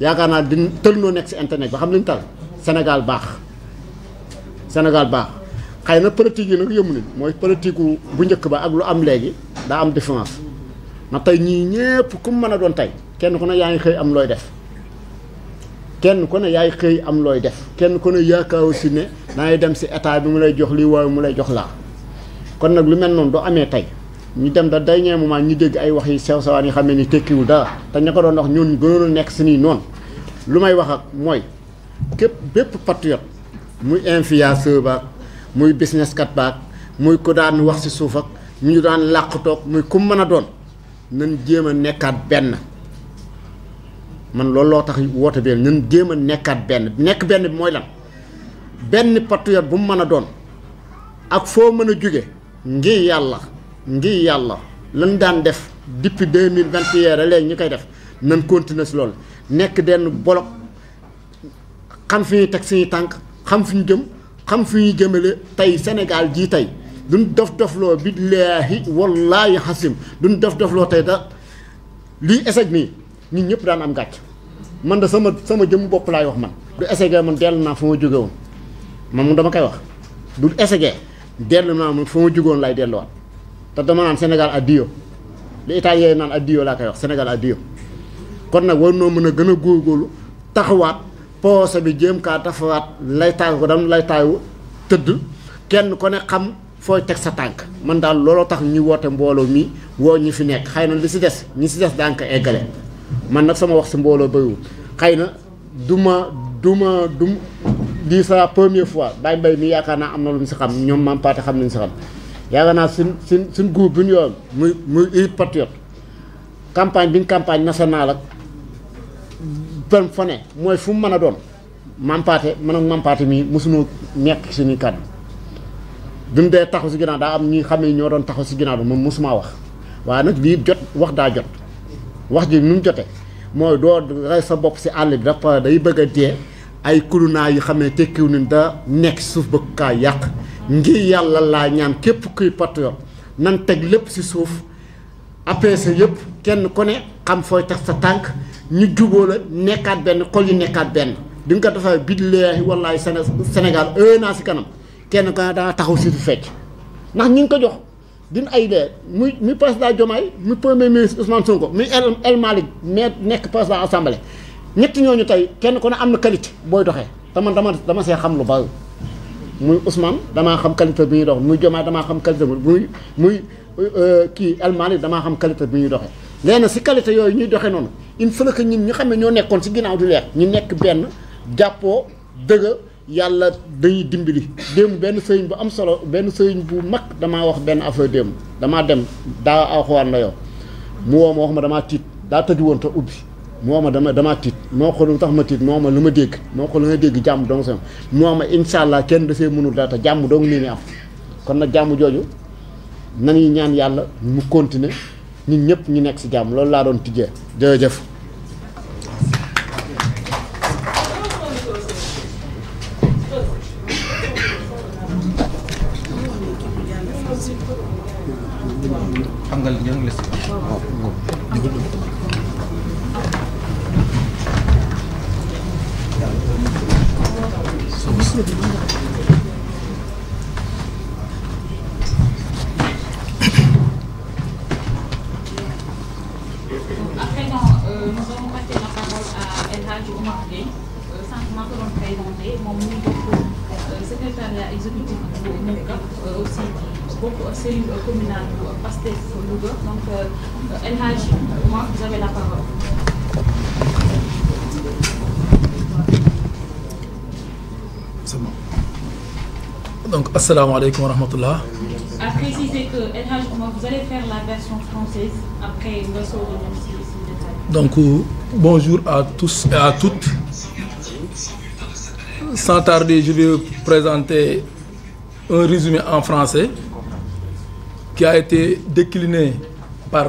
yaakaar naa di tël noo nekk si internet ba xam lañu tal Sénégal baax xëy na politique yi nag yëmu nañ mooy politique bu njëkk ba ak lu am léegi daa am différence na tey ñii ñëpp ku mu mën a doon tey kenn ku ne yaa ngi xëy am looy def kenn ku ne yaay xëy am looy def kenn ku ne yaakaaru si ne dangay dem si état bi mu lay jox lii waaye mu lay jox laa kon nag lu mel noonu doo amee tey ñu dem da dernier moment ñu dégg ay wax yi sew sewaan yi xam ne ni tekkiwul dara te ña ko doon wax ñun gënoon a nekk suñuy noonu lu may wax ak mooy képp bépp patriote muy influenceur ba muy business kat baak muy ko daan wax si suuf ak ñu daan làq toog muy ku mën a doon nañ jéem a nekkaat benn man loolu loo tax woote bi nañ jéem a nekkaat benn nekk benn bi mooy lan benn patriote bu mu mën a doon ak foo mën a jóge ngir yàlla lan daan def depuis 2021 léegi ñu koy def nañ continuer si loolu nekk benn bolok xam fi ñuy teg suñuy tànk xam fi ñu jëm xam fi ñuy jëmale tey Sénégal jii tey duñ dof-dofloo billaahi wallaahi xasim duñ dof-dofloo tey da lii échec nii ñun ñëpp daan am gàcc man da sama jëm bopp laay wax man du échec man dellu naa fa ma jóge woon man mu dama koy wax du échec dellu naa man fa ma jóge woon laay delluwaat te dama naan Sénégal addio li italien naan addio laa koy wax Sénégal addio kon nag war noo mën a gën a góorgóorlu taxawaat poose bi jéem kaa tafawaat lay taayu ko dam lay taayu tëdd kenn ko ne xam fooy teg sa tànk man daal looloo tax ñu woote mbooloo mi woo ñi fi nekk xëy na li si des ñi si des daan ko eggale man nag sama wax si mbooloo bëriwul xëy na du lii sa première fois Baye Mbaye mi yaakaar naa am na lu mu si xam ñoom Mame Pathé xam nañu si xam yaakaar naa suñ groupe bi ñu yoon muy Elite Patriote campagne bi ñu campagne nationale ak benn fa ne mooy fu mu mën a doon Mame Pathé man ak Mame Pathé mii mosuñoo nekk suñuy kàddu bi mu dee taxaw si ginnaaw daa am ñi xam ne ñoo doon taxaw si ginnaaw bi moom mosumaa wax waaye nag lii jot wax daa jot wax ji nu mu jotee mooy doo rey sa bopp si àll bi dafa day bëgg a dee ay kulunaa yi xam ne tekkiw ni da nekk suuf ba kaa yàq ngir yàlla laa ñaan képp kuy patriote nan teg lépp si suuf APC yëpp kenn ku ne xam fooy teg sa tànk ñu juboo la nekkaat benn xol yi nekkaat benn di nga ko defee billaahi wallaahi Sénégal naa si kanam kenn ko daa taxaw si du fecc ndax ñu ngi ko jox dina ay dee muy président Diomaye muy premier ministre Ousmane Sonko muy El Malick mais nekk président assemblée ñetti ñooñu tey kenn ku ne am na qualité booy doxee te man dama see xam lu bari muy Ousmane damaa xam qualité bi ñuy dox muy Diomaye damaa xam qualité muy kii El Malick damaa xam qualité bi ñuy doxee léegi nag si qualité yooyu ñuy doxee noonu il faut que ñun ñu xam ne ñoo nekkoon si ginnaaw di leer ñu nekk benn jàppoo dëgg yàlla dañuy dimbali démb benn sëriñ bu am solo benn sëriñ bu mag damaa wax benn affaire démb damaa dem daa alxuraan la yow mu woo ma wax ma damaa tiit daa tëju woon te ubbi mu woo ma damaa tiit moo ko lu tax ma tiit moo ma lu ma dégg moo ko lu nga dégg jàmm dong sama moo ma incha allah kenn dafee mënul dara te jàmm dong nii ni am kon nag jàmm jooju nañuy ñaan yàlla mu continuer ñun ñëpp ñu nekk si jàmm loolu laa doon tijjee jërëjëf. secrétariat exécutif bu Mouka aussi bokk cellule communale bu Pastef Louga donc El Hadji Oumar, vous avez la parole. C'est bon. Donc assalamu alaikum wa rahmatullah. À préciser que El Hadji Oumar, vous allez faire la version française après le saut de merci détail. Donc bonjour à tous et à toutes. Sans tarder, je vais présenter un résumé en français qui a été décliné par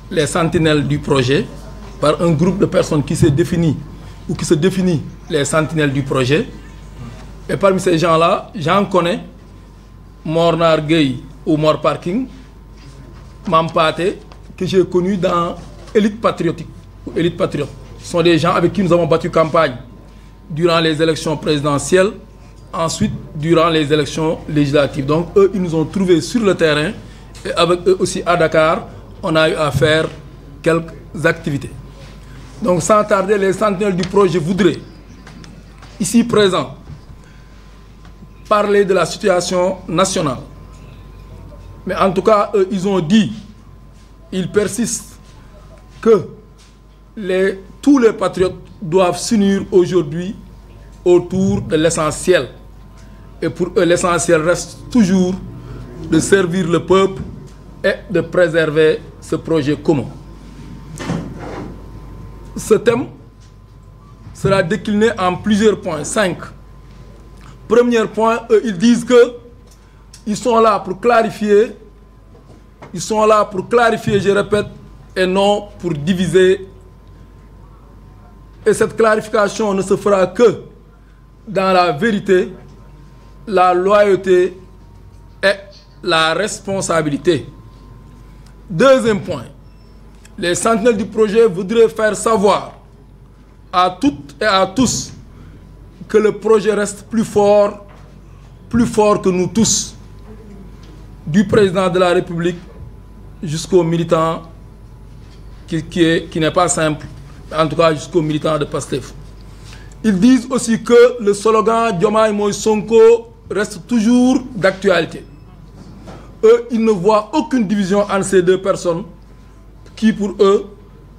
les sentinelles du projet, par un groupe de personnes qui s'est défini ou qui se définit les sentinelles du projet. Et parmi ces gens-là, j'en connais Mornar Gueye ou Mor Parking, Mame Pathé, que j'ai connu dans Élite Patriotique ou Élite Patriote. sont des gens avec qui nous avons battu campagne durant les élections présidentielles, ensuite durant les élections législatives. Donc eux, ils nous ont trouvés sur le terrain et avec eux aussi à Dakar, on a eu à faire quelques activités. Donc sans tarder, les sentinelles du projet voudraient, ici présents, parler de la situation nationale. Mais en tout cas, eux, ils ont dit, ils persistent, que tous les patriotes doivent s'unir aujourd'hui autour de l'essentiel. Et pour eux, l'essentiel reste toujours de servir le peuple et de préserver ce projet commun. Ce thème sera décliné en plusieurs points, 5. Premier point, eux, ils disent qu'ils sont là pour clarifier, je répète, et non pour diviser. Et cette clarification ne se fera que dans la vérité, la loyauté et la responsabilité. Deuxième point, les sentinelles du projet voudraient faire savoir à toutes et à tous que le projet reste plus fort que nous tous, du président de la République jusqu'aux militants qui n'est pas simple, en tout cas jusqu'aux militants de Pastef. Ils disent aussi que le slogan Diomaye Moïse Sonko reste toujours d'actualité. Eux, ils ne voient aucune division entre ces deux personnes qui, pour eux,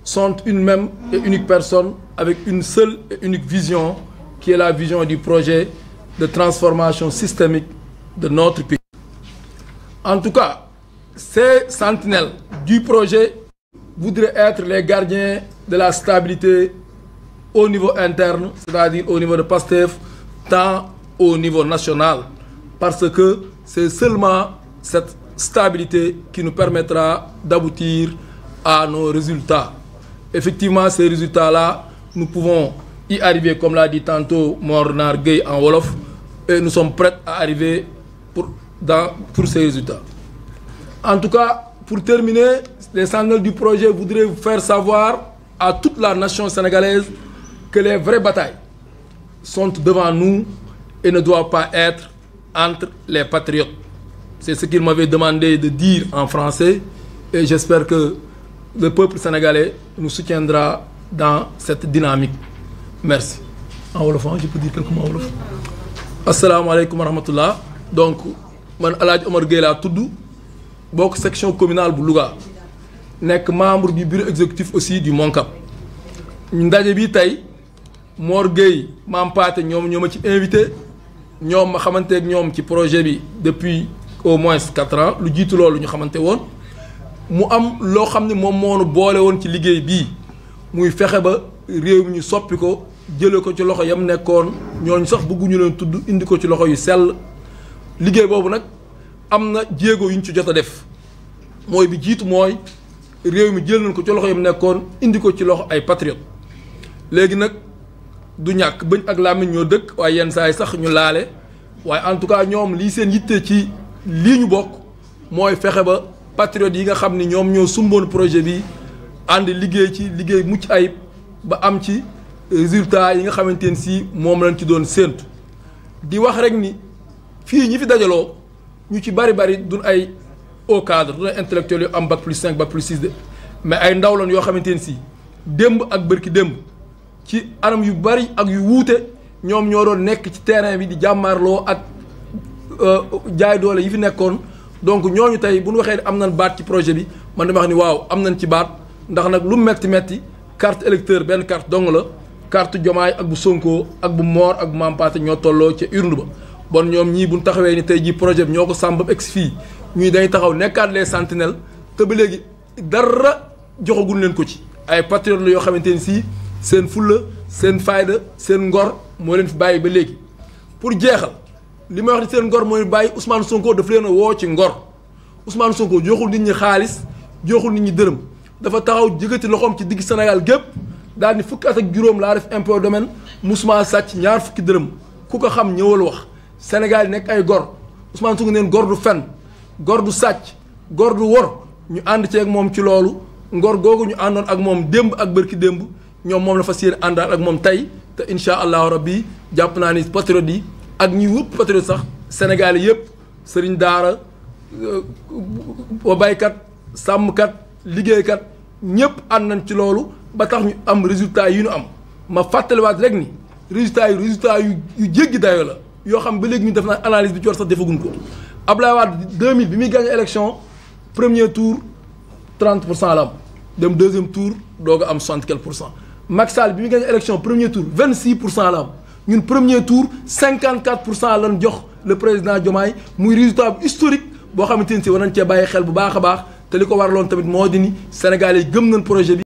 sont une même et unique personne avec une seule et unique vision qui est la vision du projet de transformation systémique de notre pays. En tout cas, ces sentinelles du projet voudraient être les gardiens de la stabilité au niveau interne, c'est-à-dire au niveau de Pastef, tant au niveau national, parce que c'est seulement cette stabilité qui nous permettra d'aboutir à nos résultats. Effectivement, ces résultats-là, nous pouvons y arriver, comme l'a dit tantôt Mornar Gueye en Wolof, et nous sommes prêts à arriver pour ces résultats. En tout cas, pour terminer, les sentinelles du projet voudraient vous faire savoir à toute la nation sénégalaise que les vraies batailles sont devant nous et ne doivent pas être entre les patriotes. C'est ce qu'ils m'avaient demandé de dire en français et j'espère que le peuple sénégalais nous soutiendra dans cette dynamique. Merci. En wolof, je peux dire quelques mots en wolof. Assalamu alaikum wa rahmatullah. Donc, man Aladji Omar Gueye laa tudd, bokk section communale bu Louga, nekk membre du bureau exécutif aussi du MONCAP. Ndaje bi tey Mor Gueye Mame Pathé ñoom ñoo ma ci invité ñoom ma xamante ak ñoom ci projet bi depuis au moins 4 ans lu jiitu loolu ñu xamante woon mu am loo xam ne moom moo nu boole woon ci liggéey bii muy fexe ba réew mi ñu soppi ko jëlee ko ci loxo yam nekkoon ñooñu sax bëgguñu leen tudd indi ko ci loxo yu sell liggéey boobu nag am na jéego yu ñu ci jot a def mooy bi jiitu mooy réew mi jël nañ ko ci loxo yam nekkoon indi ko ci loxo ay patriote léegi nag du ñàkk bëñ ak làmmiñ ñoo dëkk waaye yenn saa yi sax ñu laale waaye en tout cas ñoom lii seen yitte ci lii ñu bokk mooy fexe ba patriote yi nga xam ni ñoom ñoo sumboon projet bi ànd liggéey ci liggéey mucc ayib ba am ci résultat yi nga xamante ne si moom lañ ci doon séentu di wax rek ni fii ñi fi dajaloo ñu ci bari duñ ay haut cadre duñ ay intellectuels yu am bac plus 5 bac plus 6 de mais ay ndaw lañ yoo xamante ne si démb ak bërki démb ci anam yu bari ak yu wuute ñoom ñoo doon nekk ci terrain bi di jàmmaarloo ak jaay doole yi fi nekkoon donc ñooñu tey bu ñu waxee am nañ baat ci projet bi man dama wax ni waaw am nañ ci baat ndax nag lu metti carte électeur benn carte dong la carte Diomaye ak bu Sonko ak bu Mor ak bu Mame Pathé ñoo tolloo ca urne ba bon ñoom ñii bu ñu taxawee ni tey jii projet bi ñoo ko sàmm ba egsi fii ñuy dañuy taxaw nekkaat les sentinelles te ba léegi dara joxaguñ leen ko ci ay patriotes la yoo xamante ni si seen fulla seen fayda seen ngor moo leen fi bàyyi ba léegi pour jeexal li may wax ni seen ngor mooy bàyyi Ousmane Sonko daf leen a woo ci ngor Ousmane Sonko joxul nit ñi xaalis joxul nit ñi dërëm dafa taxaw jëgati loxoom ci digg Sénégal gépp daal ni fukki at ak juróom laa def impôt domaine musuma sàcc ñaar fukki dërëm ku ko xam ñëwal wax Sénégal yi nekk ay gor Ousmane Sonko neen gor du fen gor du sàcc gor du wor ñu ànd ceeg moom ci loolu ngor googu ñu àndoon ak moom démb ak bërki démb ñoom moom la fas yéene àndal ak moom tey te incha allahu rabbi jàpp naa ni patriote yi ak ñi wëpp patriote sax Sénégal yëpp sëriñ daara baykat sàmmkat liggéeykat ñëpp ànd nañ ci loolu ba tax ñu am résultat yi ñu am ma fàttaliwaat rek ni résultat yu jéggi dayoo la yoo xam ba léegi ñu def na analyse bi ci war sax defaguñ ko Abdoulaye Wade 2000 bi muy gagné élection premier tour 30% la am dem deuxième tour doog a am 60 quelque %. Macky Sall bi muy gagné élection premier tour 26% la am ñun premier tour 54% lañ jox le président Diomaye muy résultat historique boo xamante ni si war nañ cee bàyyi xel bu baax a baax te li ko waraloon tamit moo di ni Sénégalais yi gëm nañ projet bi.